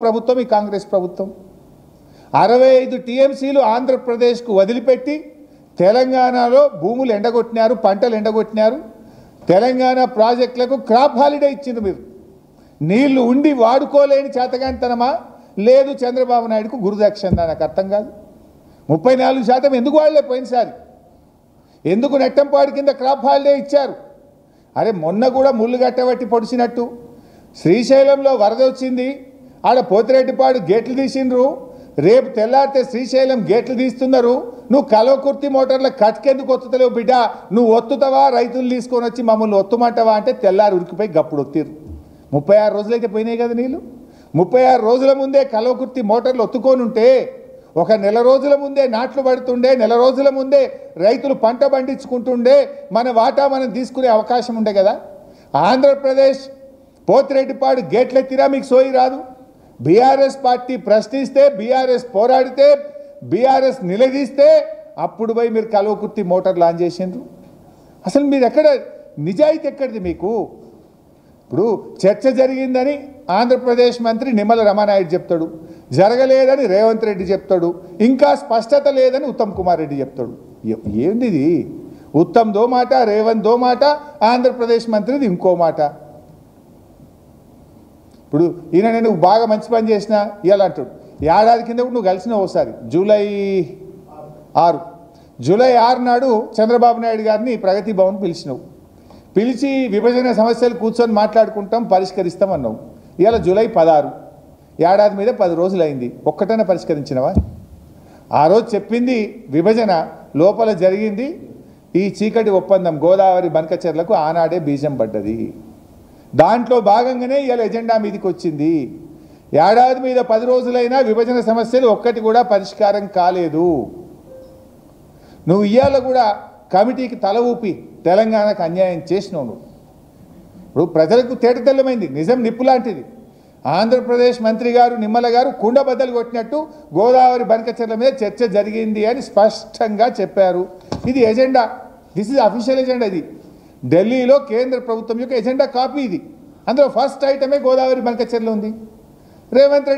ప్రభుత్వం ఈ కాంగ్రెస్ ప్రభుత్వం 65 టీఎంసీలు ఆంధ్రప్రదేశ్కు వదిలిపెట్టి తెలంగాణలో భూములు ఎండగొట్టినారు, పంటలు ఎండగొట్టినారు. తెలంగాణ ప్రాజెక్టులకు క్రాప్ హాలిడే ఇచ్చింది. మీరు నీళ్లు ఉండి వాడుకోలేని చేతగానితనమా లేదు చంద్రబాబు నాయుడుకు గురుదక్షిణ? నాకు అర్థం కాదు. 34% ఎందుకు వాడలే పోయినసారి? ఎందుకు నెట్టంపాడు కింద క్రాప్ హాలిడే ఇచ్చారు? అరే మొన్న కూడా ముళ్ళు గట్టబట్టి పొడిచినట్టు శ్రీశైలంలో వరద వచ్చింది, ఆడ పోతిరెడ్డిపాడు గేట్లు తీసిండ్రు, రేపు తెల్లారితే శ్రీశైలం గేట్లు తీస్తున్నారు. నువ్వు కల్వకుర్తి మోటార్ల కట్కెందుకు ఒత్తుతలేవు బిడ్డ? నువ్వు ఒత్తుతావా రైతులు తీసుకొని వచ్చి మమ్మల్ని ఒత్తుమంటావా అంటే తెల్లారి ఉరికిపోయి గప్పుడు ఒత్తిరు. 36 రోజులైతే పోయినాయి కదా నీళ్ళు. 36 రోజుల ముందే కల్వకుర్తి మోటార్లు ఒత్తుకొని ఉంటే, ఒక నెల రోజుల ముందే నాట్లు పడుతుండే, నెల రోజుల ముందే రైతులు పంట పండించుకుంటుండే, మన వాటా మనం తీసుకునే అవకాశం ఉండే కదా. ఆంధ్రప్రదేశ్ పోతిరెడ్డిపాడు గేట్లెత్తిరా మీకు సోయి రాదు. బీఆర్ఎస్ పార్టీ ప్రశ్నిస్తే, బీఆర్ఎస్ పోరాడితే, బీఆర్ఎస్ నిలదీస్తే అప్పుడు పోయి మీరు కల్వకుర్తి మోటార్ లాంచ్ చేసిండ్రు. అసలు మీరు ఎక్కడ నిజాయితీ ఎక్కడిది మీకు? ఇప్పుడు చర్చ జరిగిందని ఆంధ్రప్రదేశ్ మంత్రి నిమ్మల రామానాయుడు చెప్తాడు, జరగలేదని రేవంత్ రెడ్డి చెప్తాడు, ఇంకా స్పష్టత లేదని ఉత్తమ్ కుమార్ రెడ్డి చెప్తాడు. ఏంది ఇది? ఉత్తమ్ దో మాట, రేవంత్ దో మాట, ఆంధ్రప్రదేశ్ మంత్రిది ఇంకో మాట. ఇప్పుడు ఈయన నేను బాగా మంచి పని చేసినా ఇవాళ అంటాడు. ఏడాది కింద కూడా నువ్వు కలిసిన ఒకసారి జూలై 6 నాడు చంద్రబాబు నాయుడు గారిని ప్రగతి భవన్ పిలిచినావు. పిలిచి విభజన సమస్యలు కూర్చొని మాట్లాడుకుంటాం, పరిష్కరిస్తాం అన్నావు. ఇవాళ జూలై 16, ఏడాది మీద 10 రోజులు అయింది. ఒక్కటైనా పరిష్కరించినవా? ఆ రోజు చెప్పింది విభజన, లోపల జరిగింది ఈ చీకటి ఒప్పందం. గోదావరి బనకచెర్లకు ఆనాడే బీజం పడ్డది. దాంట్లో భాగంగానే ఇవాళ ఎజెండా మీదకి వచ్చింది. ఏడాది మీద 10 రోజులైనా విభజన సమస్యలు ఒక్కటి కూడా పరిష్కారం కాలేదు. నువ్వు ఇవాళ కూడా కమిటీకి తల ఊపి తెలంగాణకు అన్యాయం చేసినావు. నువ్వు ఇప్పుడు ప్రజలకు తేటతెల్లమైంది, నిజం నిప్పు లాంటిది. ఆంధ్రప్రదేశ్ మంత్రి గారు నిమ్మల గారు కుండ బద్దలు కొట్టినట్టు గోదావరి బనకచెర్ల మీద చర్చ జరిగింది అని స్పష్టంగా చెప్పారు. ఇది agenda, this is official agenda. ఇది ఢిల్లీలో కేంద్ర ప్రభుత్వం యొక్క ఎజెండా కాపీ ఇది. అందులో ఫస్ట్ ఐటమే గోదావరి బనకచెర్ల ఉంది. రేవంత్ రెడ్డి